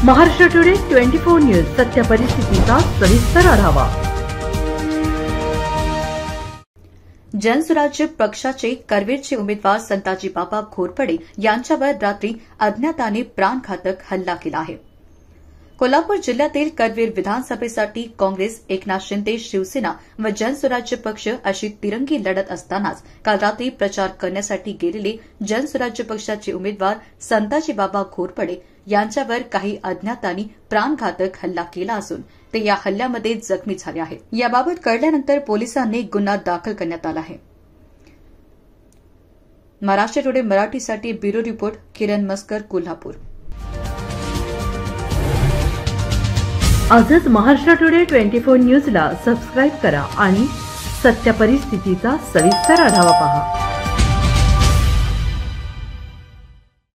Maharashtra today 24 news सत्य परिस्थितीचा सविस्तर आढावा। जनसुराज्य पक्षाचे करवीरचे उमेदवार संताजी बाबा घोरपडे यांच्यावर रात्री अज्ञाताने प्राणघातक हल्ला केला आहे। कोल्हापूर जिल्ह्यातील करवीर विधानसभेसाठी काँग्रेस, एकनाथ शिंदे शिवसेना व जनसुराज्य पक्ष अशी तिरंगी लढत असतानाच काल रात्री प्रचार करण्यासाठी गेलेले जनसुराज्य पक्षाचे उमेदवार संताजी बाबा घोरपडे यांच्यावर काही अज्ञातांनी प्राणघातक हल्ला केला असून ते या हल्ल्यामध्ये जखमी झाले आहेत। याबाबत कळल्यानंतर पोलिसांनी गुन्हा दाखल करण्यात आला आहे। महाराष्ट्र टुडे मराठीसाठी ब्युरो रिपोर्ट किरण मस्कर, कोल्हापूर। आजच महाराष्ट्र टुडे 24 न्यूजला सबस्क्राइब करा आणि सत्य परिस्थितीचा सविस्तर आढावा पहा।